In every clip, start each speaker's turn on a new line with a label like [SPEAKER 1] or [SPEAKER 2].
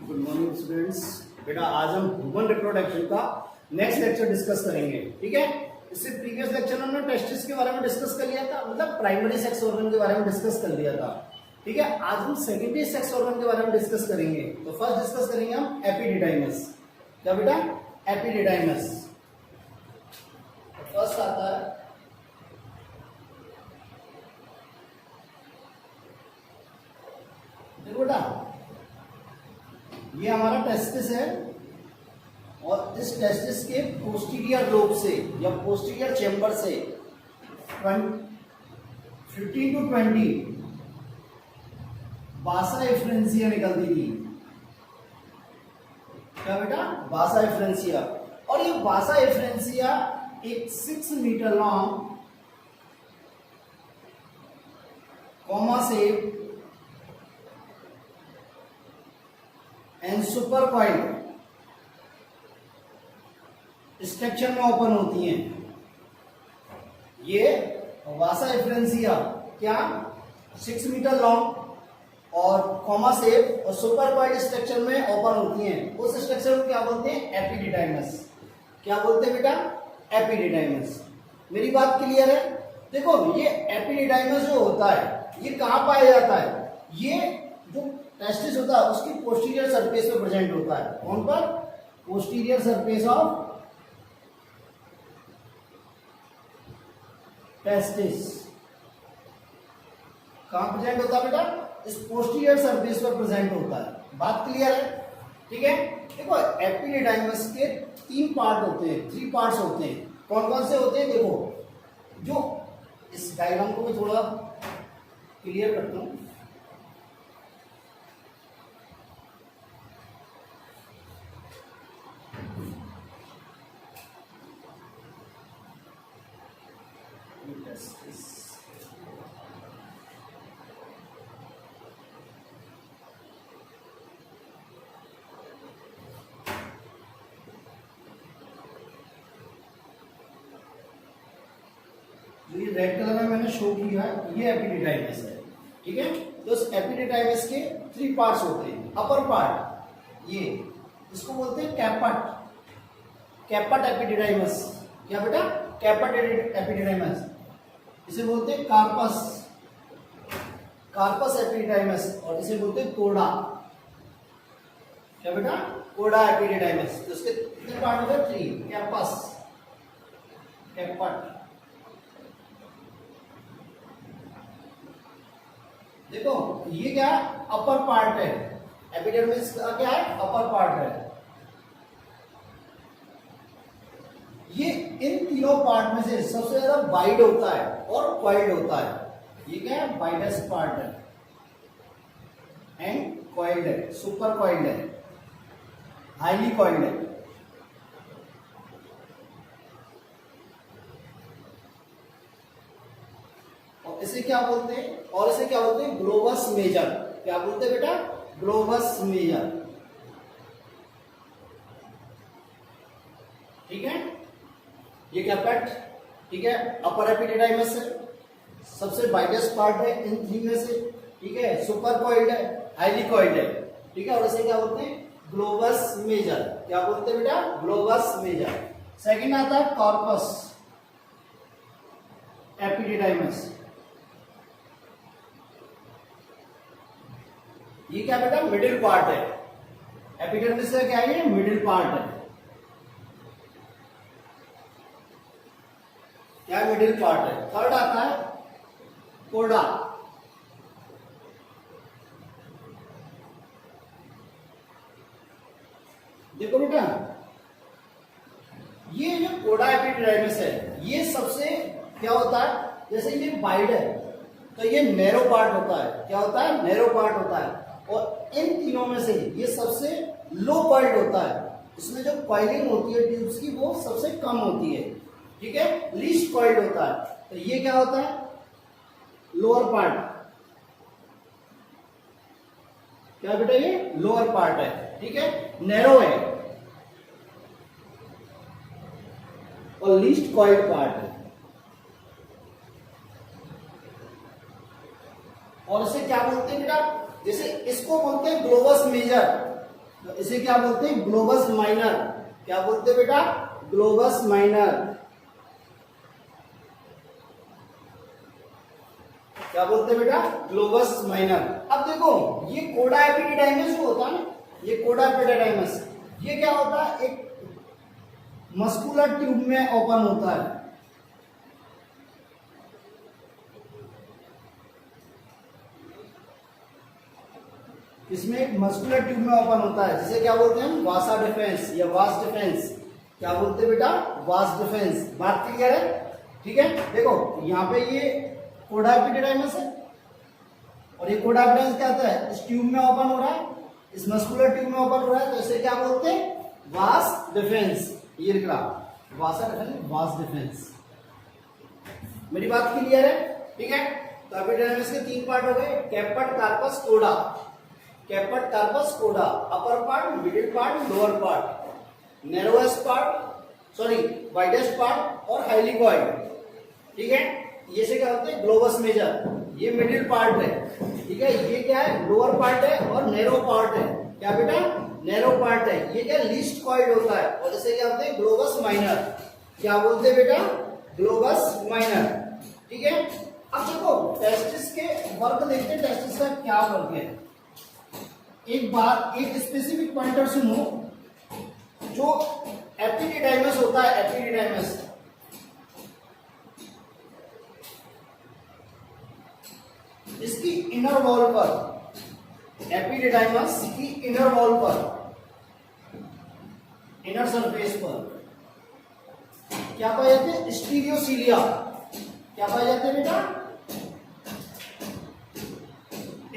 [SPEAKER 1] Good morning students. बेटा आज हम ह्यूमन रिप्रोडक्शन का नेक्स्ट लेक्चर डिस्कस करेंगे। ठीक है, इससे प्रीवियस लेक्चर में हमने टेस्टिस के बारे में डिस्कस कर लिया था, मतलब प्राइमरी सेक्स ऑर्गन के बारे में डिस्कस कर लिया था। ठीक है, आज हम सेकेंडरी सेक्स ऑर्गन के बारे में डिस्कस करेंगे। तो फर्स्ट डिस्कस करेंगे हम एपिडिडाइमस। क्या बेटा? एपिडिडाइमस। फर्स्ट आता है देखो बेटा, ये हमारा टेस्टिस है और इस टेस्टिस के पोस्टीरियर लोब से या पोस्टीरियर चेंबर से 15 to 20 बासा एफ्रेंसिया निकलती थी। क्या बेटा? बासा एफ्रेंसिया। और ये बासा एफ्रेंसिया एक 6 मीटर लॉन्ग कॉमा से एंड सुपर कॉइल स्ट्रक्चर में ओपन होती हैं। ये वासा एफ्रेंसिया क्या 6 मीटर लॉन्ग और कॉमा शेप और सुपर कॉइल स्ट्रक्चर में ओपन होती हैं। उस स्ट्रक्चर को क्या बोलते हैं? एपिडिडाइमस। क्या बोलते हैं बेटा? एपिडिडाइमस। मेरी बात क्लियर है? देखो, ये एपिडिडाइमस जो होता है ये कहां पाया जाता है? ये जो टेस्टिस होता है उसकी पोस्टीरियर सरफेस पे प्रेजेंट होता है। कौन पर? Posterior surface of testis. कहां प्रेजेंट होता है बेटा? इस पोस्टीरियर सरफेस पर प्रेजेंट होता है। बात क्लियर है? ठीक है, देखो एपिडिडाइमस के 3 पार्ट होते हैं, 3 पार्ट्स होते हैं। कौन कौन से होते हैं? देखो, जो इस डायग्राम को मैं थोड़ा क्लियर करता हूं। जो ये रेड कलर में मैंने शो किया है ये एपिडिडाइमस है। ठीक है, तो इस एपिडिडाइमस के 3 पार्ट्स होते हैं। अपर पार्ट ये इसको बोलते हैं कैपट। कैपट एपिडिडाइमस। क्या बेटा? कैपट एपिडिडाइमस। इसे बोलते हैं कार्पस। Corpus epididymis. और इसे बोलते हैं कोडा। क्या बेटा? कोडा एपिडिडाइमस। तो इसके कितने पार्ट हो गए? 3। कैपस, कैपट। देखो, ये क्या है? अपर पार्ट है। एपिडर्मिस का क्या है? अपर पार्ट है। ये इन तीनों पार्ट में से सबसे ज्यादा वाइड होता है और कॉइल्ड होता है। ये क्या है? वाइडेस्ट पार्ट है एंड कॉइल्ड है, सुपर कॉइल्ड है, हाईली कॉइल्ड है। और इसे क्या बोलते हैं? और इसे क्या बोलते हैं? Globus major. क्या बोलते हैं बेटा? Globus major. ठीक है, ये कैपट। ठीक है, अपर एपिडिडाइमस है, सबसे वाइडेस्ट पार्ट है इन 3 में से। ठीक है, सुपर कॉइल्ड है, हाईली कॉइल्ड है। ठीक है, और इसे क्या बोलते हैं? Globus major. क्या बोलते हैं बेटा? Globus major. सेकंड आता है कॉर्पस एपिडिडाइमस। ये क्या बेटा? मिडिल पार्ट है। एपिडर्मिस का क्या है? मिडिल पार्ट है। क्या मिडिल पार्ट है? थर्ड आता है कोडा। देखो बेटा, ये जो कोडा एपिडिडाइमस है ये सबसे क्या होता है? जैसे ये वाइड है तो ये नैरो पार्ट होता है। क्या होता है? नैरो पार्ट होता है। और इन तीनों में से ये सबसे लो कॉइल्ड होता है। इसमें जो कॉइलिंग होती है ट्यूब्स की वो सबसे कम होती है। ठीक है, लीस्ट कॉइल्ड होता है। तो ये क्या होता है? Lower part. क्या बेटा? ये लोअर पार्ट है। ठीक है, नैरो है और लीस्ट कॉइल्ड पार्ट है। और इसे क्या बोलते हैं बेटा? जैसे इसको बोलते हैं ग्लोबस मेजर, तो इसे क्या बोलते हैं? Globus minor. क्या बोलते हैं बेटा? Globus minor. क्या बोलते हैं बेटा? Globus minor. अब देखो ये कोडा एपिडिडाइमस जो होता है ना, ये कोडा एपिडिडाइमस, ये क्या होता है? एक मस्कुलर ट्यूब में ओपन होता है। इसमें एक मस्कुलर ट्यूब में ओपन होता है, जिसे क्या बोलते हैं? वासा डिफेंस या वास डिफेंस। क्या बोलते हैं बेटा? वास डिफेंस। बात क्लियर है? ठीक है। देखो यहाँ पे ये कोडा एपिडिडाइमस है और ये कोडा एपिडिडाइमस क्या होता है? इस ट्यूब में ओपन हो रहा है, इस मस्कुलर ट्यूब में ओपन हो रहा है, तो इसे क्या बोलते हैं? वास डिफेंस। ये लिख रहा वासा डिफेंस, वास डिफेंस। मेरी बात क्लियर है? ठीक है। तो एपिडिडाइमस के 3 पार्ट हो गए, कैपट, कार्पस, कोडा। Caput, corpus, cauda, upper part, middle part, lower part, narrowest part, sorry widest part और हाइलिकॉइड। ठीक है। ये से क्या होते हैं? Globus major. ये मिडिल पार्ट है। ठीक है। ये क्या है? लोअर पार्ट है और नैरो पार्ट है। क्या बेटा? नैरो पार्ट है। ये क्या? लीस्ट कॉइड होता है और इसे क्या बोलते हैं? Globus minor. क्या बोलते हैं बेटा? Globus minor. ठीक है। अब देखो टेस्टिस के वर्क देखते हैं, टेस्टिस का क्या वर्क है। एक बात, एक स्पेसिफिक पॉइंटर सुनो, जो एपिडिडाइमस होता है, एपिडिडाइमस, इसकी इनर वॉल पर, एपिडिडाइमस की इनर वॉल पर, इनर सरफेस पर क्या पाए जाते हैं? स्टीरियोसीलिया। क्या पाए जाते हैं बेटा?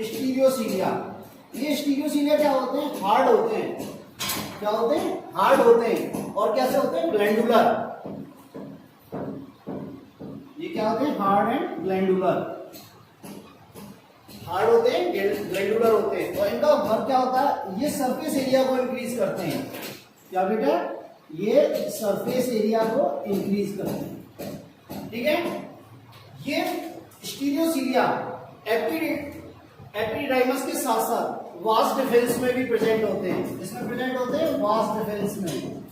[SPEAKER 1] स्टीरियोसीलिया। ये स्टीरियोसीलिया क्या होते हैं? हार्ड होते हैं। क्या होते हैं? हार्ड होते हैं। और कैसे होते हैं? ग्लैंडुलर। ये क्या होते हैं? Hard and glandular. हार्ड होते हैं, ग्लैंडुलर होते हैं। और इनका वर्क क्या होता है? ये सरफेस एरिया को इंक्रीज करते हैं। क्या बेटा? ये सरफेस एरिया को इंक्रीज करते हैं। ठीक है। ये स्टीरियोसीलिया एपिडिडाइमस के साथ साथ वास डिफेंस में भी प्रेजेंट होते हैं। इसमें प्रेजेंट होते हैं वास डिफेंस में।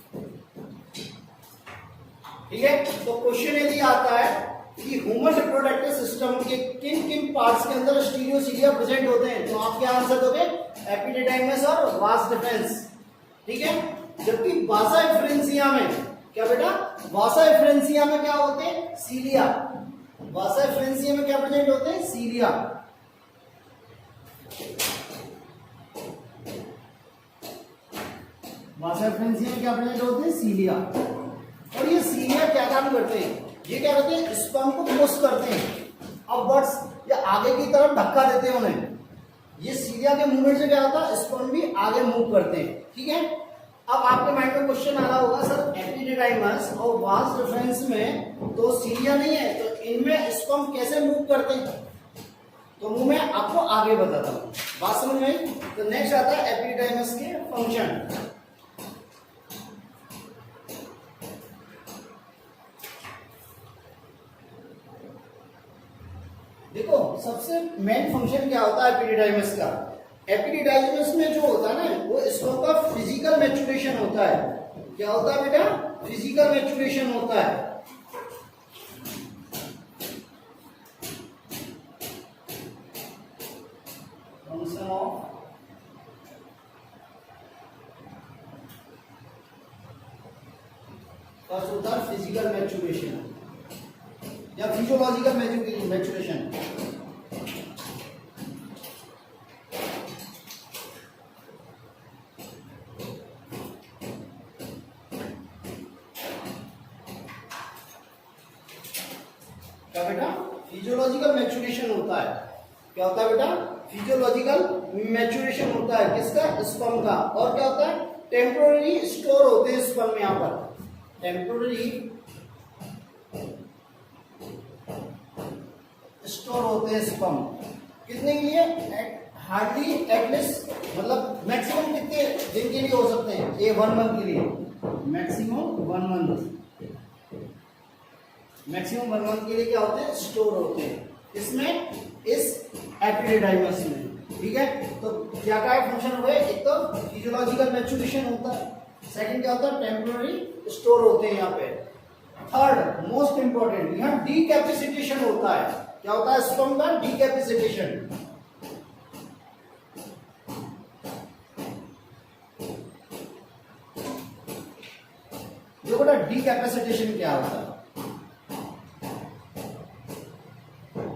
[SPEAKER 1] ठीक है। तो क्वेश्चन यदि आता है कि ह्यूमन रिप्रोडक्टिव सिस्टम के किन किन पार्ट्स के अंदर स्टीरियोसीलिया प्रेजेंट होते हैं, तो आप क्या आंसर दोगे? एपिडिडाइमस और वास डिफेंस। ठीक है। जबकि वासा एफरेंसिया में क्या बेटा? वासा एफरेंसिया में क्या होते हैं? सीलिया। वासा एफरेंसिया में क्या प्रेजेंट होते हैं? सीलिया। वासा एफरेंसिया में क्या प्रेजेंट होते हैं? सीलिया। और ये सीलिया क्या काम करते हैं? ये क्या करते हैं? स्पर्म को पुश करते हैं अपवर्ड्स, या आगे की तरफ धक्का देते हैं उन्हें। ये सीलिया के मूवमेंट से क्या होता है? स्पर्म भी आगे मूव करते हैं। ठीक है। अब आपके माइंड में क्वेश्चन आ रहा होगा, सर एपिडिडाइमस और वास डिफरेंस में तो सीलिया नहीं है, तो इनमें स्पर्म कैसे मूव करते हैं? तो वो मैं आपको आगे बताता हूं। बात समझ में आई? तो नेक्स्ट आता है एपिडिडाइमस के फंक्शन। देखो सबसे मेन फंक्शन क्या होता है एपिडिडाइमस का? एपिडिडाइमस में जो होता है ना, वो स्पर्म का फिजिकल मैच्योरेशन होता है। क्या होता है बेटा? फिजिकल मैच्योरेशन होता है। फंक्शन ऑफ फर्स्ट होता है फिजिकल मैच्योरेशन या फिजियोलॉजिकल मैच्योरेशन। क्या बेटा? फिजियोलॉजिकल मैच्योरेशन होता है। क्या होता है बेटा? फिजियोलॉजिकल मैच्योरेशन होता है किसका? स्पर्म का। और क्या होता है? टेम्पोररी स्टोर होते हैं स्पर्म में। यहां पर टेम्पोररी स्टोर होते हैं स्पर्म। कितने के लिए? हार्डली एटलीस्ट, मतलब मैक्सिमम कितने दिन के लिए हो सकते हैं? ये 1 मंथ के लिए, मैक्सिमम 1 मंथ। मैक्सिमम 1 मंथ के लिए क्या होते हैं? स्टोर होते हैं। इसमें, इस एपिडिडाइमस में। ठीक है, तो क्या क्या फंक्शन हुए, एक तो फिजियोलॉजिकल मैच्योरेशन होता है, सेकंड क्या होता है टेम्पोररी स्टोर होते हैं यहाँ पे, थर्ड मोस्ट इंपॉर्टेंट यहाँ डीकैपेसिटेशन होता है। क्या होता है स्पर्म का डीकैपेसिटेशन। देखो बेटा डीकैपेसिटेशन क्या होता है,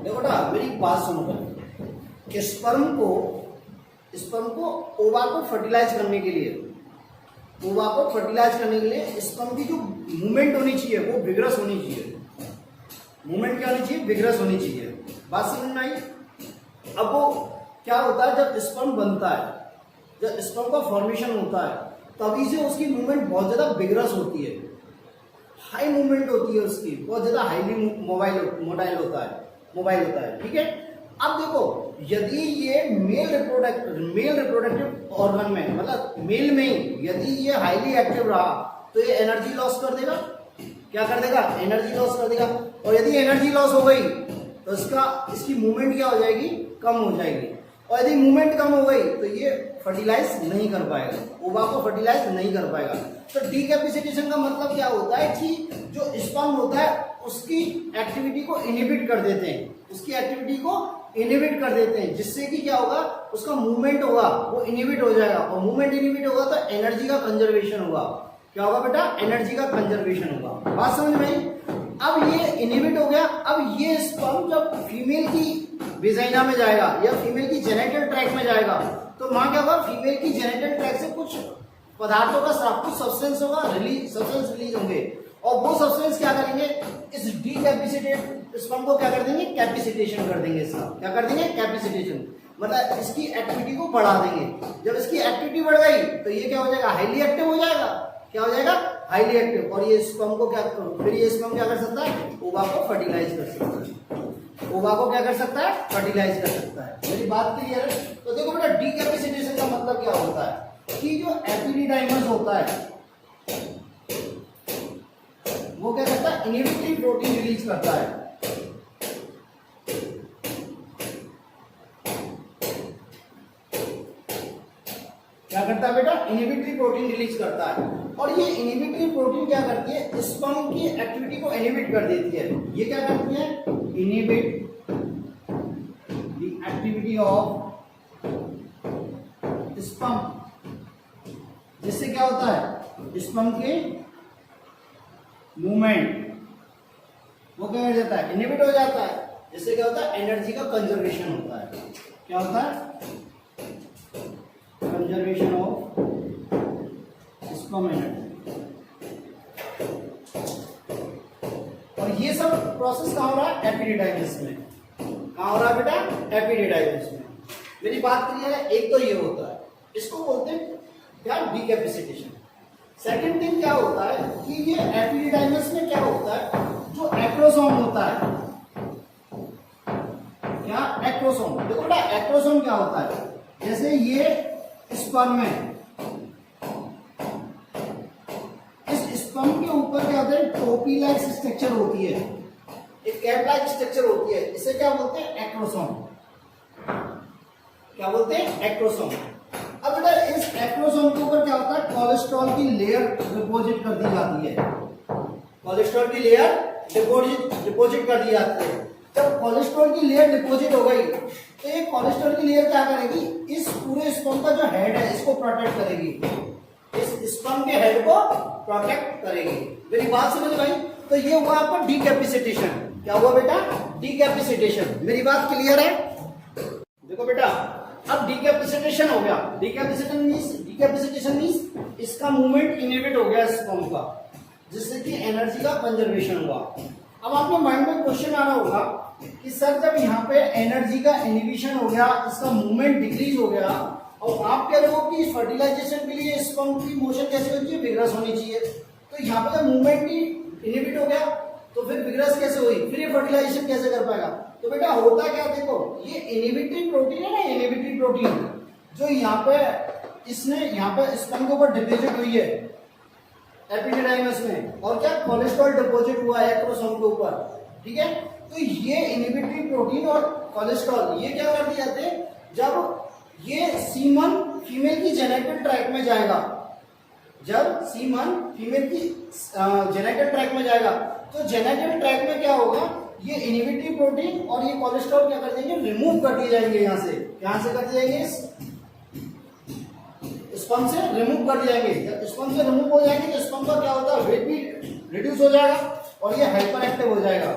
[SPEAKER 1] देखो बेटा मेरी बात सुनो कि स्पर्म को ओवा को फर्टिलाइज करने के लिए, ओवा को फर्टिलाइज करने के लिए स्पर्म की जो मूवमेंट होनी चाहिए वो विग्रस होनी चाहिए। मूवमेंट क्या होनी चाहिए, विग्रस होनी चाहिए। बात समझ में आई। अब वो क्या होता है जब स्पर्म बनता है, जब स्पर्म का फॉर्मेशन होता है तभी से उसकी मूवमेंट बहुत ज्यादा विग्रस होती है, हाई मूवमेंट होती है उसकी, बहुत ज्यादा हाईली मोबाइल होता है। ठीक है, अब देखो यदि ये मेल रिप्रोडक्टिव ऑर्गन में, मतलब मेल में ही यदि ये हाईली एक्टिव रहा तो ये एनर्जी लॉस कर देगा। क्या कर देगा, एनर्जी लॉस कर देगा। और यदि एनर्जी लॉस हो गई तो इसकी मूवमेंट क्या हो जाएगी, कम हो जाएगी। और यदि मूवमेंट कम हो गई तो ये फर्टिलाइज नहीं कर पाएगा, ओवा को फर्टिलाइज नहीं कर पाएगा। तो डीकैपेसिटेशन का मतलब क्या होता है कि जो स्पर्म होता है उसकी एक्टिविटी को इनहिबिट कर देते हैं, जिससे कि क्या होगा, उसका मूवमेंट होगा वो इनहिबिट हो जाएगा। और मूवमेंट इनहिबिट होगा तो एनर्जी का कंजर्वेशन होगा। क्या होगा बेटा, एनर्जी का कंजर्वेशन होगा। बात समझ में आई। अब ये इनहिबिट हो गया। अब ये स्पर्म जब फीमेल की विजाइना में जाएगा या फीमेल की जेनिटल ट्रैक्ट में जाएगा तो वहां क्या होगा, फीमेल की जेनिटल ट्रैक्ट से कुछ पदार्थों का स्राव, कुछ सब्सटेंस होगा, सब्सटेंस रिलीज होंगे। और वो सब्सटेंस क्या करेंगे, इस डीकैपेसिटेड स्पर्म को क्या कर देंगे, कैपेसिटेशन कर देंगे। इसका क्या कर देंगे, कैपेसिटेशन, मतलब इसकी एक्टिविटी को बढ़ा देंगे। जब इसकी एक्टिविटी बढ़ गई तो ये क्या हो जाएगा, हाईली एक्टिव हो जाएगा। क्या हो जाएगा, हाईली एक्टिव। और ये स्पर्म को क्या, फिर ये स्पर्म क्या कर सकता है, ओवा को फर्टिलाइज कर सकता है। ओवा को क्या कर सकता है, फर्टिलाइज कर सकता है। मेरी बात क्लियर है। तो देखो बेटा डीकैपेसिटेशन का मतलब क्या होता है कि जो एपिडिडाइमस होता है वो क्या करता है, इनहिबिटरी प्रोटीन रिलीज करता है। क्या करता है बेटा, इनहिबिटरी प्रोटीन रिलीज करता है। और ये इनहिबिटरी प्रोटीन क्या करती है, स्पर्म की एक्टिविटी को इनहिबिट कर देती है। ये क्या करती है, inhibit the activity of sperm, जिससे क्या होता है, स्पर्म के मूवमेंट वो क्या हो जाता है, इनहिबिट हो जाता है। जिससे क्या होता है, एनर्जी का कंजर्वेशन होता है। क्या होता है, कंजर्वेशन ऑफ स्पर्म एनर्जी। और ये सब प्रोसेस कहां हो रहा है, एपिडिडाइमिस में। कहां हो रहा है बेटा, एपिडिडाइमिस में। मेरी बात क्लियर है। एक तो ये होता है, इसको बोलते हैं क्या, डीकैपेसिटेशन। सेकंड थिंग क्या होता है कि ये एपिडिडाइमिस में क्या होता है, जो एक्रोसोम होता है, क्या, एक्रोसोम। देखो बेटा एक्रोसोम क्या होता है, जैसे ये स्पर्म में, इस स्पर्म के ऊपर क्या होता है, टोपी लाइक स्ट्रक्चर होती है, एक कैप लाइक स्ट्रक्चर होती है। इसे क्या बोलते हैं, एक्रोसोम। क्या बोलते हैं, एक्रोसोम। अब बेटा इस एक्रोसोम के ऊपर क्या होता है, कोलेस्ट्रॉल की लेयर डिपॉजिट कर दी जाती है। कोलेस्ट्रॉल की लेयर डिपॉजिट कर दी जाती है। जब कोलेस्ट्रॉल की लेयर डिपॉजिट हो गई तो ये कोलेस्ट्रॉल की लेयर क्या करेगी, इस पूरे स्पर्म का जो हेड है इसको प्रोटेक्ट करेगी, इस स्पर्म के हेड को प्रोटेक्ट करेगी। मेरी बात समझ में आई। तो ये हुआ आपका डीकैपेसिटेशन। क्या हुआ बेटा, डीकैपेसिटेशन। मेरी बात क्लियर है। देखो बेटा अब डीकैपेसिटेशन हो गया। डीकैपेसिटेशन मींस इसका मूवमेंट इनहिबिट हो गया स्पर्म का, जिससे कि एनर्जी का कंजर्वेशन हुआ। अब आपके माइंड में क्वेश्चन आ रहा होगा कि सर जब यहाँ पे एनर्जी का इनहिबिशन हो गया, इसका मूवमेंट डिक्रीज हो गया, और आप कह रहे हो कि फर्टिलाइजेशन के लिए स्पर्म की मोशन कैसे होनी चाहिए, विग्रस होनी चाहिए। तो यहाँ पे जब मूवमेंट ही इनहिबिट हो गया तो फिर विग्रस कैसे हुई, फिर ये फर्टिलाइजेशन कैसे कर पाएगा। तो बेटा होता क्या, देखो ये इनहिबिटरी प्रोटीन है ना, इनहिबिटरी प्रोटीन जो यहाँ पे इसने यहाँ पे स्पर्म के ऊपर डिपॉजिट हुई है एपिडिडाइमिस में, और क्या कोलेस्ट्रॉल डिपॉजिट हुआ है एक्रोसोम के ऊपर। ठीक है, तो ये इनहिबिटरी प्रोटीन और कोलेस्ट्रॉल ये क्या कर दिए जाते हैं, जब ये सीमन फीमेल की जेनेटिक ट्रैक में जाएगा। जब सीमन फीमेल की जेनेटिक ट्रैक में जाएगा तो जेनेटिक ट्रैक में क्या होगा, ये इनहिबिटरी प्रोटीन और ये कोलेस्ट्रॉल क्या कर देंगे, रिमूव कर दिए जाएंगे। यहाँ से कर दिए जाएंगे, स्पर्म से रिमूव कर दिए जाएंगे। जब स्पर्म से रिमूव हो जाएंगे तो स्पर्म का क्या होता है, वेट भी रिड्यूस हो जाएगा और ये हाइपर एक्टिव हो जाएगा।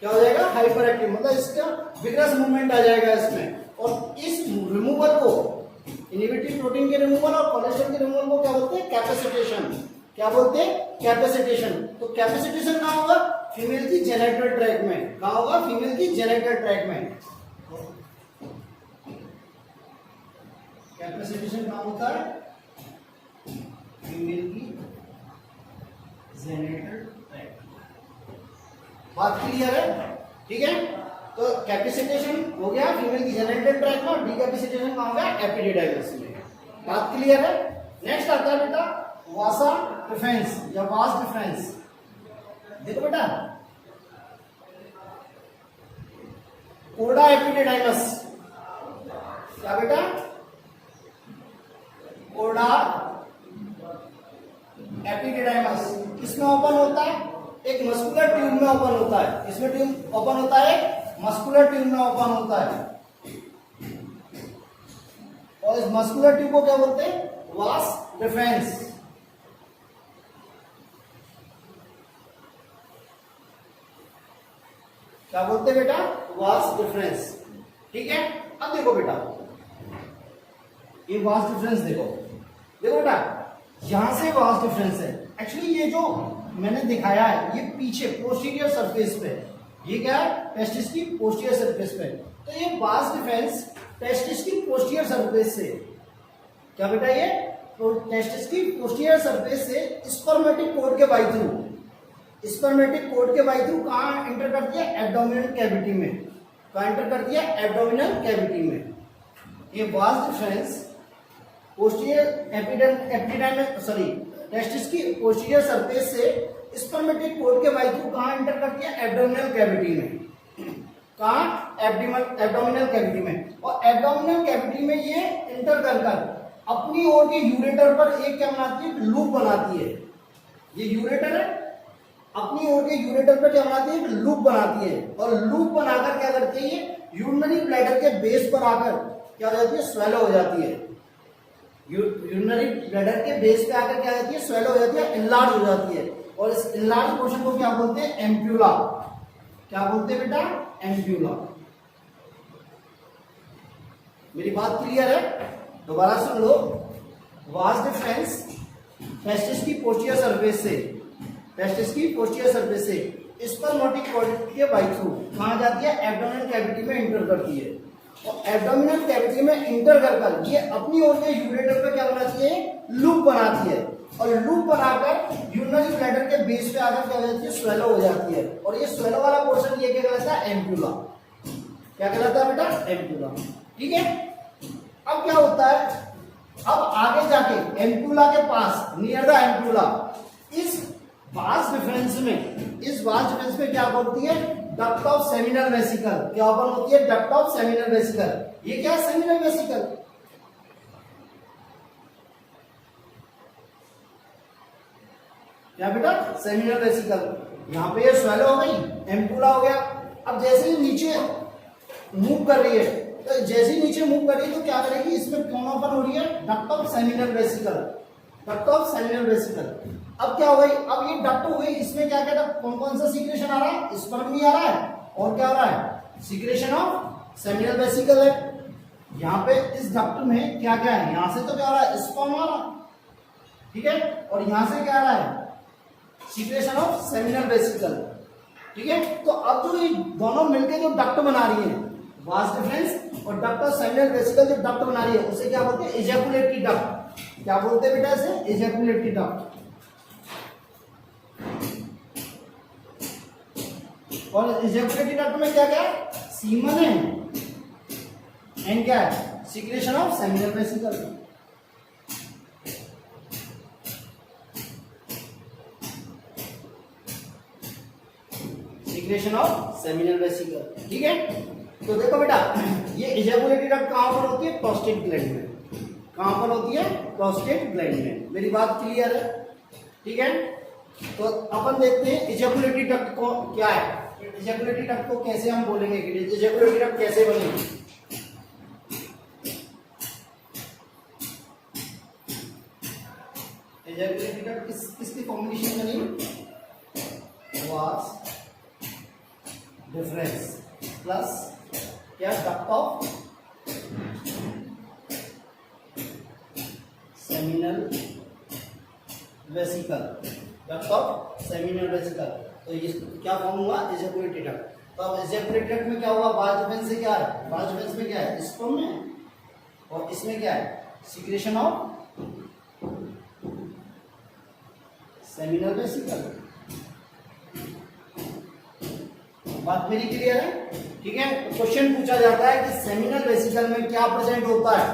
[SPEAKER 1] क्या हो जाएगा, हाइपर एक्टिव, मतलब इसका विग्रस मूवमेंट आ जाएगा इसमें। और इस रिमूवल को, इनहिबिटरी प्रोटीन के रिमूवल और कोलेस्ट्रॉल के रिमूवल को क्या बोलते हैं, कैपेसिटेशन। क्या बोलते हैं, कैपेसिटेशन। तो कैपेसिटेशन कहाँ होगा, फीमेल की जेनेटल ट्रैक में। कहाँ होगा, फीमेल की जेनेटल ट्रैक में। कैपेसिटेशन कहाँ होता है, फीमेल की जेनेटल ट्रैक। बात क्लियर है, ठीक है। तो कैपेसिटेशन हो गया फीमेल की जेनेटल ट्रैक में और डीकैपेसिटेशन कहाँ हो गया, एपिडिडाइमिस में। बात क्लियर है। नेक्स्ट आता है बेटा वासा डिफरेंस या वास डिफरेंस। देखो बेटा, कोडा एपिडिडाइमस, क्या बेटा, कोडा एपिडिडाइमस किसमें ओपन होता है, एक मस्कुलर ट्यूब में ओपन होता है। इसमें ट्यूब ओपन होता है, मस्कुलर ट्यूब में ओपन होता है। और इस मस्कुलर ट्यूब को क्या बोलते हैं, वास डिफरेंस। क्या बोलते हैं बेटा, वास डिफरेंस, ठीक है। अब देखो बेटा, ये वास डिफरेंस देखो बेटा, यहां से वास डिफरेंस है। एक्चुअली ये जो मैंने दिखाया है ये पीछे पोस्टीरियर सरफेस पे, ये क्या है, टेस्टिस की पोस्टीरियर सरफेस पे। तो ये वास डिफरेंस टेस्टिस की पोस्टीरियर सरफेस से, क्या बेटा, ये टेस्टिस की पोस्टीरियर सरफेस से स्पर्मेटिक कोड के बाई थ्रू, स्पर्मेटिक कोड के बाई थ्रू कहां एंटर करती है, एब्डोमिनल कैविटी में। कहां एंटर करती है, एब्डोमिनल कैविटी में। ये was difference posterior epididymis sorry testis की पोस्टीरियर सरफेस से स्पर्मेटिक कोड के बाई थ्रू कहां एंटर करती है, एब्डोमिनल कैविटी में। कहां, एब्डोमिनल कैविटी में। और एब्डोमिनल कैविटी में ये एंटर कर अपनी ओर के यूरेटर पर एक क्या बनाती है, लूप बनाती है। ये यूरेटर है, अपनी ओर के यूरेटर पर क्या बनाती है, लूप बनाती है। और लूप बनाकर क्या करती है, ये यूरिनरी ब्लैडर के बेस पर आकर क्या हो जाती है, स्वेलो हो जाती है। यूरिनरी ब्लैडर के बेस पे आकर क्या होती है, स्वेलो हो जाती है, इनलार्ज हो जाती है। और इस इनलार्ज पोर्शन को क्या बोलते हैं, एम्प्यूला। क्या बोलते हैं बेटा, एम्प्यूला। मेरी बात क्लियर है, दोबारा सुन लो। वास डिफरेंस टेस्टिस की पोस्टीरियर सरफेस से, टेस्टिस की पोस्टीरियर सरफेस से स्पर्मेटिक कोड के बाई थ्रू कहां जाती है, एब्डोमिनल कैविटी में एंटर करती है। और एब्डोमिनल कैविटी में इंटर कर ये अपनी ओर के यूरेटर पे क्या बनाती है, लूप बनाती है। और लूप बनाकर यूरिनरी ब्लैडर के बेस पे आकर क्या हो जाती है, स्वेलो हो जाती है। और ये स्वेलो वाला पोर्शन ये क्या कहलाता है, एम्प्यूला। क्या कहलाता है बेटा, एम्प्यूला, ठीक है। अब क्या होता है, अब आगे जाके एम्प्यूला के पास, नियर द एम्प्यूला, इस वास डिफरेंस में क्या होती है, डक्ट ऑफ सेमिनल वेसिकल। क्या ओपन होती है, डक्ट ऑफ सेमिनल वेसिकल। ये क्या है, सेमिनल वेसिकल। क्या बेटा, सेमिनल वेसिकल। यहां पे ये स्वेलो हो गई, एम्पूला हो गया। अब जैसे ही नीचे मूव कर रही है, तो जैसे ही नीचे मूव कर रही है तो क्या करेगी, इसमें कौन ओपन हो रही है, duct of seminal vesicle. Duct of seminal vesicle. अब क्या हो गई, अब ये डक्ट हो गई, इसमें क्या कहता है, कौन कौन सा सीक्रेशन आ रहा है, स्पर्म भी आ रहा है और क्या हो रहा है, सीक्रेशन ऑफ सेमिनल वेसिकल है। यहाँ पे इस डक्ट में क्या क्या है, यहां से तो क्या आ रहा है, स्पर्म आ रहा, ठीक है। और यहां से क्या आ रहा है, सीक्रेशन ऑफ सेमिनल वेसिकल, ठीक है। तो अब जो ये दोनों मिलकर जो डक्ट बना रही है, वास डिफरेंस और डक्ट ऑफ सेमिनल वेसिकल जो डक्ट बना रही है, उसे क्या बोलते हैं, इजैकुलेटरी डक्ट। क्या बोलते हैं बेटा इसे, इजैकुलेटरी डक्ट। और इजैकुलेटरी डक्ट में क्या क्या है, सीमन है एंड क्या है, secretion of seminal vesicle. Secretion of seminal vesicle, ठीक है। तो देखो बेटा, ये इजैकुलेटरी डक्ट कहां पर होती है? प्रोस्टेट ग्लैंड में। कहां पर होती है? प्रोस्टेट ग्लैंड में। मेरी बात क्लियर है? ठीक है, तो अपन देखते हैं इजैकुलेटरी डक्ट को क्या है। इजैकुलेटरी डक्ट को कैसे हम बोलेंगे कि इजैकुलेटरी डक्ट कैसे बनेगी। इजैकुलेटरी डक्ट किसकी कॉम्बिनेशन बनी? वास डिफरेंस प्लस क्या? Duct of seminal vesicle. Duct of seminal vesicle. तो ये क्या फॉर्म हुआ? Ejaculatory duct. तो अब इजैकुलेटरी डक्ट में क्या हुआ? वास डिफरेंस से क्या है? वास डिफरेंस में क्या है? स्पर्म में, और इसमें क्या है? Secretion of seminal vesicle. बात मेरी क्लियर है? ठीक है, क्वेश्चन पूछा जाता है कि सेमिनल वेसिकल में क्या प्रेजेंट होता है।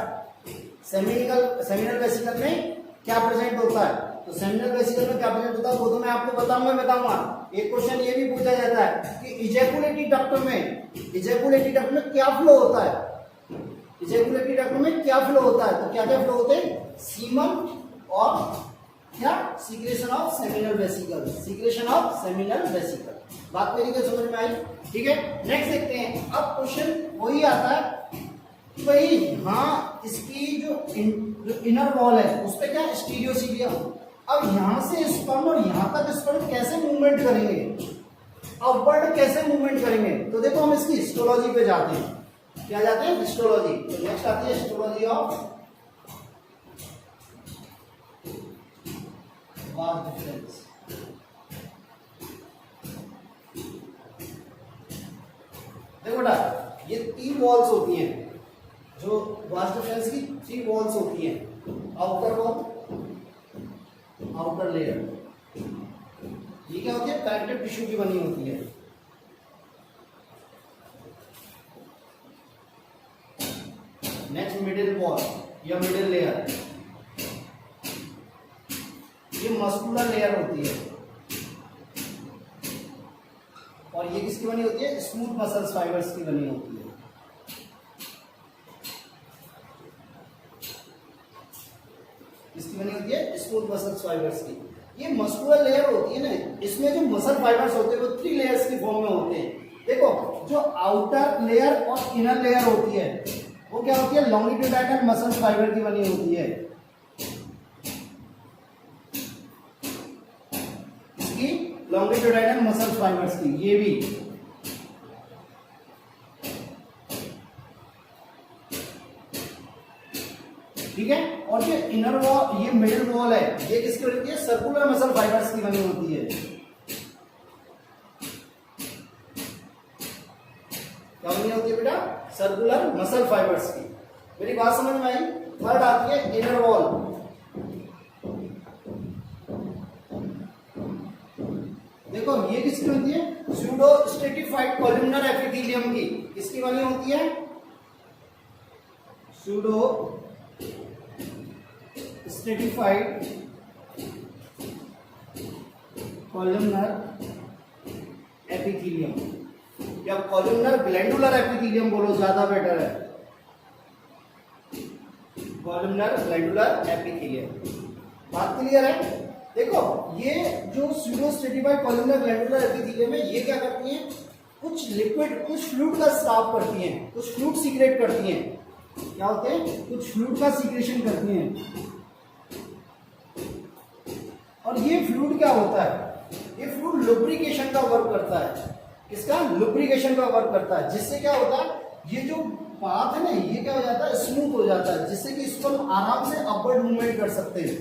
[SPEAKER 1] सेमिनल वेसिकल में क्या प्रेजेंट होता है? तो सेमिनल वेसिकल में क्या प्रेजेंट होता है वो तो मैं आपको बताऊंगा। एक क्वेश्चन ये भी पूछा जाता है कि इजैकुलेटरी डक्ट में क्या फ्लो होता है। इजैकुलेटरी डक्ट में क्या फ्लो होता है? तो क्या क्या फ्लो होते हैं? सीमन और क्या? Secretion of seminal vesicle. Secretion of seminal vesicle. बात मेरी क्या समझ में आई? ठीक है, नेक्स्ट देखते हैं। अब क्वेश्चन वही आता है कि भाई यहाँ इसकी जो इनर वॉल है उस पे क्या? स्टीरियोसीलियम। अब यहां से स्पर्म और यहां तक स्पर्म कैसे मूवमेंट करेंगे? अपवर्ड कैसे मूवमेंट करेंगे? तो देखो हम इसकी हिस्टोलॉजी पे जाते हैं। क्या जाते हैं? हिस्टोलॉजी। तो नेक्स्ट आती है हिस्टोलॉजी ऑफ वास डिफरेंस। देखो बेटा, ये 3 वॉल्स होती हैं जो वास डिफरेंस की 3 वॉल्स होती हैं। आउटर वॉल, आउटर लेयर, ये क्या होती है? कनेक्टिव टिश्यू की बनी होती है। नेक्स्ट मिडिल वॉल या मिडिल लेयर, ये मस्कुलर लेयर होती है। और ये किसकी बनी होती है? स्मूथ मसल्स फाइबर्स की बनी होती है। किसकी बनी होती है? स्मूथ मसल्स फाइबर्स की। ये मस्कुलर लेयर होती है ना, इसमें जो मसल फाइबर्स होते हैं वो 3 लेयर्स की फॉर्म में होते हैं। देखो, जो आउटर लेयर और इनर लेयर होती है वो क्या होती है? लॉन्गिट्यूडाइनल मसल फाइबर की बनी होती है। इसकी लॉन्गिट्यूडाइनल मसल फाइबर्स की, ये भी। ठीक है, और ये इनर वॉल, ये मिडिल वॉल है, ये किसकी बनी होती है? सर्कुलर मसल फाइबर्स की बनी होती है। क्या बनी होती है बेटा? सर्कुलर मसल फाइबर्स की। मेरी बात समझ में आई? थर्ड आती है इनर वॉल। देखो ये किसकी बनती है? स्यूडो स्ट्रेटिफाइड कॉलमनर एपिथेलियम की। किसकी बनी होती है? स्यूडो स्ट्रेटिफाइड कॉलमनर एपिथेलियम, या कॉलमनर ग्लैंडुलर एपिथेलियम बोलो, ज्यादा बेटर है। Columnar glandular epithelium. बात क्लियर है? देखो, ये जो pseudo stratified columnar glandular epithelium है, ये क्या करती हैं? कुछ लिक्विड, कुछ फ्लूइड का स्राव करती हैं, कुछ फ्लूइड सीक्रेट करती हैं। क्या होते हैं? कुछ फ्लूइड का सीक्रेशन करती हैं। और ये फ्लूइड क्या होता है? ये फ्लूइड लुब्रिकेशन का वर्क करता है। किसका? लुब्रिकेशन का वर्क करता है, जिससे क्या होता है? ये जो पाथ है ना, ये क्या हो जाता है? स्मूथ हो जाता है, जिससे कि स्पर्म आराम से अपवर्ड मूवमेंट कर सकते हैं।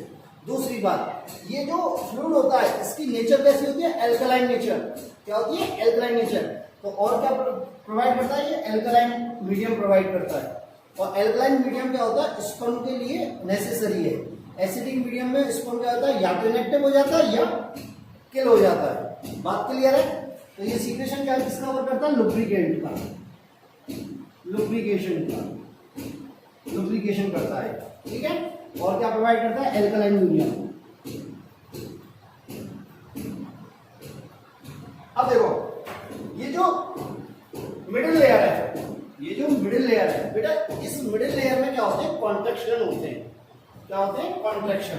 [SPEAKER 1] दूसरी बात, ये जो फ्लूइड होता है इसकी नेचर कैसी होती है? Alkaline nature. क्या होती है? Alkaline nature. तो और क्या प्रोवाइड करता है? ये एल्कलाइन मीडियम प्रोवाइड करता है। और एल्कलाइन मीडियम क्या होता है? स्पर्म के लिए नेसेसरी है। एसिडिक मीडियम में स्पर्म क्या होता है? या तो इनएक्टिव हो जाता है या किल हो जाता है। बात क्लियर है? तो ये सीक्रेशन क्या किसका वर्क करता है? लुब्रिकेंट का, लुब्रिकेशन करता है। ठीक है, और क्या प्रोवाइड करता है? Alkaline medium. अब देखो, ये जो मिडिल लेयर है, कॉन्ट्रैक्शन होते हैं। क्या होते हैं? Contraction.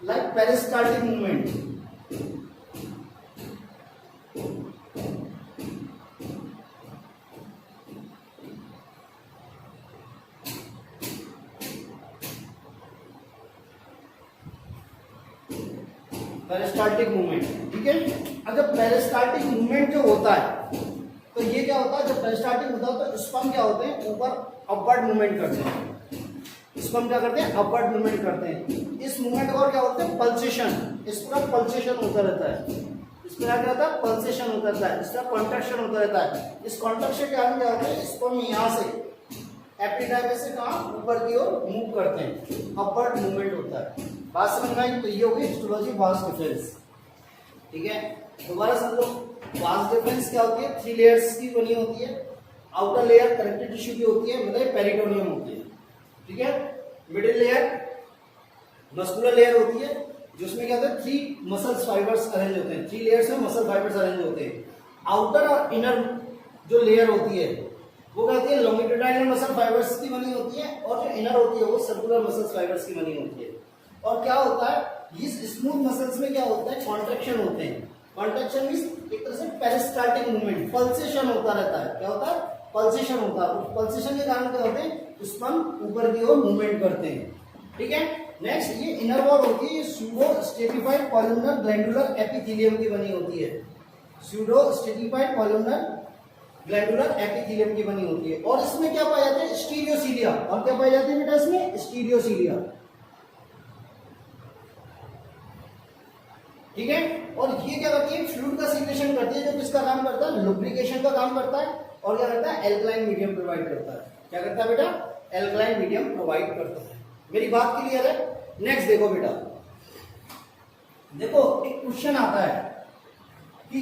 [SPEAKER 1] Like peristaltic movement. Peristaltic movement, ठीक है। अब जब पेरिस्टाल्टिक मूवमेंट जो होता है तो ये क्या होता है? जब पेरिस्टाल्टिक होता है तो स्पर्म क्या होते हैं? ऊपर अपवर्ड मूवमेंट करते हैं। स्पर्म क्या करते हैं? अपवर्ड मूवमेंट करते हैं। इस मूवमेंट को क्या बोलते हैं? पल्सेशन। इस पूरा पल्सेशन होता रहता है। इस पर क्या रहता है? पल्सेशन होता रहता है। इसका कॉन्ट्रैक्शन होता रहता है। इस कॉन्ट्रैक्शन के कारण क्या होता है? स्पर्म यहाँ से एपिडाइमिस से कहाँ? ऊपर की ओर मूव करते हैं। अपवर्ड मूवमेंट होता है। बात समझ में आई? तो ये होगी हिस्टोलॉजी वास डिफरेंस, ठीक है। दोबारा समझो, वास डिफरेंस क्या होती है? 3 लेयर्स की बनी होती है। आउटर लेयर कनेक्टिव टिश्यू की होती है, मतलब पेरिटोनियम होती है, ठीक है। मिडिल लेयर मस्कुलर लेयर होती है, जिसमें क्या होता है? 3 मसल्स फाइबर्स अरेंज होते हैं। 3 लेयर्स में मसल फाइबर्स अरेंज होते हैं। आउटर और इनर जो लेयर होती है वो क्या होती है? लॉन्गिट्यूडाइनल मसल फाइबर्स की बनी होती है, और जो इनर होती है वो सर्कुलर मसल फाइबर्स की बनी होती है। और क्या होता है? इस स्मूथ मसल्स में क्या होता है? कॉन्ट्रैक्शन होते हैं। कॉन्ट्रैक्शन मींस एक तरह से पेरिस्टाल्टिक मूवमेंट, पल्सेशन होता रहता है। क्या होता है? पल्सेशन होता है। उस पल्सेशन के कारण क्या होते हैं? स्पर्म ऊपर की ओर मूवमेंट करते हैं, ठीक है। नेक्स्ट, ये इनर वॉल होती है, pseudo stratified columnar glandular epithelium की बनी होती है। Pseudo stratified columnar glandular epithelium की बनी होती है। और इसमें क्या पाया जाता है? स्टीरियोसीलिया। और क्या पाया जाता है बेटा इसमें? स्टीरियोसीलिया, ठीक है। और ये क्या करती है? फ्लूइड का सीक्रेशन करती है, जो किसका काम करता है? लुब्रिकेशन का काम करता है। और क्या करता है? एल्कलाइन मीडियम प्रोवाइड करता है। क्या करता है बेटा? एल्कलाइन मीडियम प्रोवाइड करता है। मेरी बात क्लियर है? नेक्स्ट देखो बेटा, देखो एक क्वेश्चन आता है कि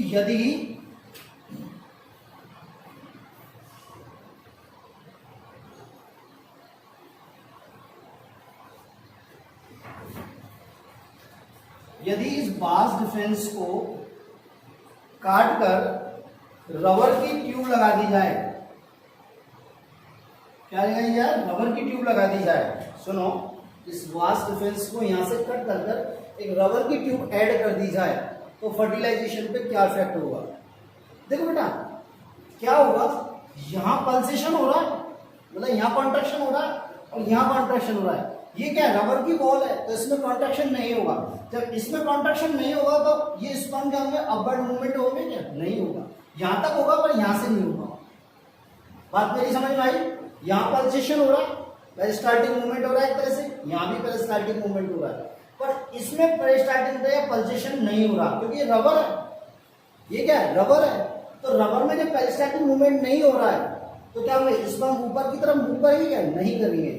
[SPEAKER 1] यदि इस बास डिफेंस को काट कर रबर की ट्यूब लगा दी जाए, क्या लगाई जाए? रबर की ट्यूब लगा दी जाए। सुनो, इस वास डिफेंस को यहां से कट कर एक रबर की ट्यूब ऐड कर दी जाए तो फर्टिलाइजेशन पे क्या इफेक्ट होगा? देखो बेटा, क्या होगा? यहां पल्सेशन हो रहा है, मतलब यहां कॉन्ट्रैक्शन हो रहा है और यहां कॉन्ट्रैक्शन हो रहा है। ये क्या है? रबर की बॉल है, तो इसमें कॉन्ट्रैक्शन नहीं होगा। जब इसमें कॉन्ट्रैक्शन नहीं होगा तो ये स्पर्म क्या होंगे? अपवर्ड मूवमेंट होंगे क्या? नहीं होगा। यहां तक होगा पर यहां से नहीं होगा। बात मेरी समझ में आई? यहां पल्सेशन हो रहा है, पेरिस्टाल्टिक मूवमेंट हो रहा है एक तरह से, यहां भी पेरिस्टाल्टिक मूवमेंट हो रहा है, पर इसमें पेरिस्टाल्टिक या पल्सेशन नहीं हो रहा, क्योंकि ये रबर है। ये क्या है? रबर है। तो रबर में जब पेरिस्टाल्टिक मूवमेंट नहीं हो रहा है तो क्या होगा? स्पर्म ऊपर की तरफ मूव करेंगे क्या? नहीं करेंगे,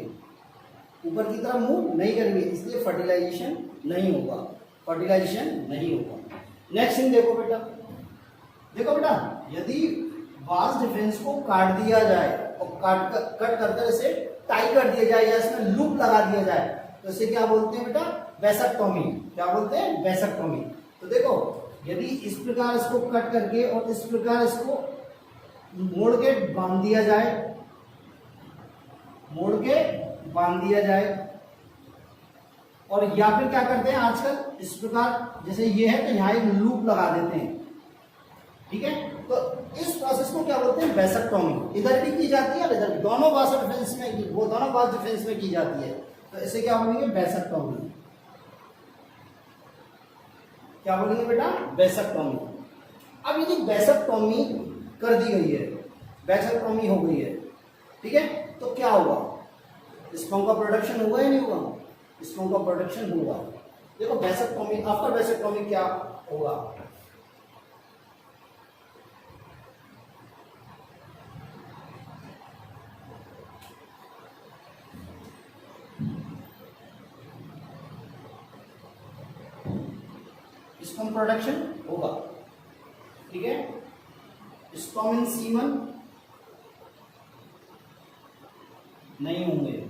[SPEAKER 1] ऊपर की तरफ मूव नहीं करेंगे, इसलिए फर्टिलाइजेशन नहीं होगा। फर्टिलाइजेशन नहीं होगा। नेक्स्ट थिंग देखो बेटा, यदि वास डिफरेंस को काट दिया जाए और कट कर इसे टाई कर दिया जाए या इसमें लूप लगा दिया जाए तो इसे क्या बोलते हैं बेटा? वेसेक्टोमी। क्या बोलते हैं? वेसेक्टोमी। तो देखो, यदि इस प्रकार इसको कट करके और इस प्रकार इसको मोड़ के बांध दिया जाए, और या फिर क्या करते हैं आजकल इस प्रकार, जैसे ये है तो यहाँ एक लूप लगा देते हैं, ठीक है। तो इस प्रोसेस को क्या बोलते हैं? वेसेक्टोमी। इधर भी की जाती है, इधर दोनों वास डिफेंस में, वो दोनों वास डिफेंस में की जाती है, तो इसे क्या बोलेंगे? वेसेक्टोमी। क्या बोलेंगे बेटा? वेसेक्टोमी। अब यदि वेसेक्टोमी कर दी गई है, वेसेक्टोमी हो गई है, ठीक है, तो क्या होगा? स्पर्म का प्रोडक्शन होगा या नहीं होगा? स्पर्म का प्रोडक्शन होगा। देखो वेसेक्टोमी, आफ्टर वेसेक्टोमी क्या होगा? स्पर्म प्रोडक्शन होगा, ठीक है। स्पर्म इन सीमन नहीं होंगे,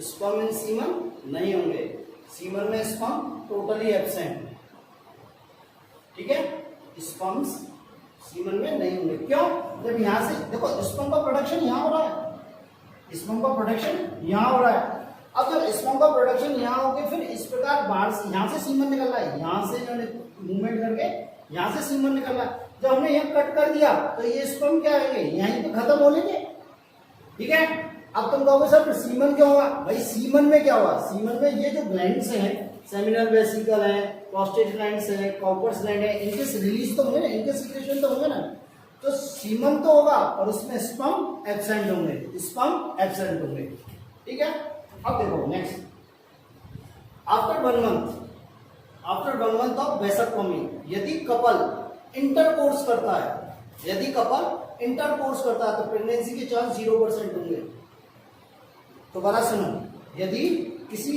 [SPEAKER 1] स्पर्म इन सीमन नहीं होंगे, सीमन में स्पर्म टोटली एब्सेंट, ठीक है। स्पर्म्स सीमन में नहीं होंगे। क्यों? जब यहाँ से देखो स्पर्म का प्रोडक्शन यहाँ हो रहा है, स्पर्म का प्रोडक्शन यहाँ हो रहा है। अब जब स्पर्म का प्रोडक्शन यहाँ हो गया, फिर इस प्रकार बाहर से यहाँ से सीमन निकल रहा है, यहाँ से इन्होंने मूवमेंट करके यहाँ से सीमन निकल रहा है। जब हमने यहाँ कट कर दिया तो ये स्पर्म क्या होंगे, यहीं पे खत्म हो लेंगे। ठीक है, अब तुम कहोगे सर सीमन क्या होगा? भाई सीमन में क्या हुआ, सीमन में ये जो ग्लैंड्स हैं, सेमिनल वेसिकल है, प्रोस्टेट ग्लैंड्स है, कॉपर्स ग्लैंड है, इनके रिलीज तो होंगे ना, इनके सीक्रेशन तो होंगे ना। तो सीमन तो होगा और उसमें स्पर्म एब्सेंट होंगे, स्पर्म एब्सेंट होंगे। ठीक है, अब देखो next, after 1 month, after 1 month of vasectomy, यदि कपल इंटरकोर्स करता है, यदि कपल इंटरकोर्स करता है तो प्रेगनेंसी के चांस 0% होंगे। तो बड़ा सुनो, यदि किसी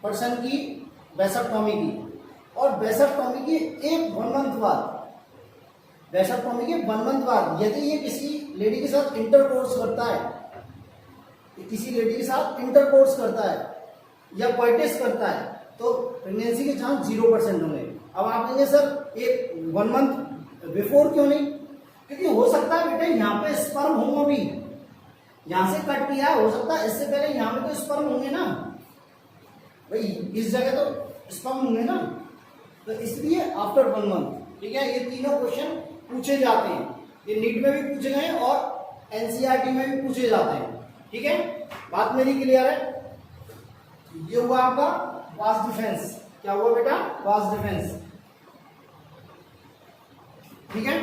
[SPEAKER 1] पर्सन की वेसक्टोमी की और वेसक्टोमी के 1 मंथ बाद, वेसक्टोमी के 1 मंथ बाद यदि ये किसी लेडी के साथ इंटरकोर्स करता है, किसी लेडी के साथ इंटरकोर्स करता है या कोइटिस करता है तो प्रेगनेंसी के चांस 0% होंगे। अब आप कहेंगे सर 1 मंथ बिफोर क्यों नहीं? क्योंकि हो सकता है बेटा यहाँ पे स्पर्म होंगे, भी यहां से कट किया, हो सकता है इससे पहले यहाँ पे तो स्पर्म होंगे ना भाई, इस जगह तो स्पर्म होंगे ना, तो इसलिए आफ्टर 1 मंथ। ठीक है, ये तीनों क्वेश्चन पूछे जाते हैं, ये नीट में भी पूछे गए और एनसीईआरटी में भी पूछे जाते हैं। ठीक है, बात मेरी क्लियर है? ये हुआ आपका वास डिफेंस। क्या हुआ बेटा? वास डिफेंस। ठीक है,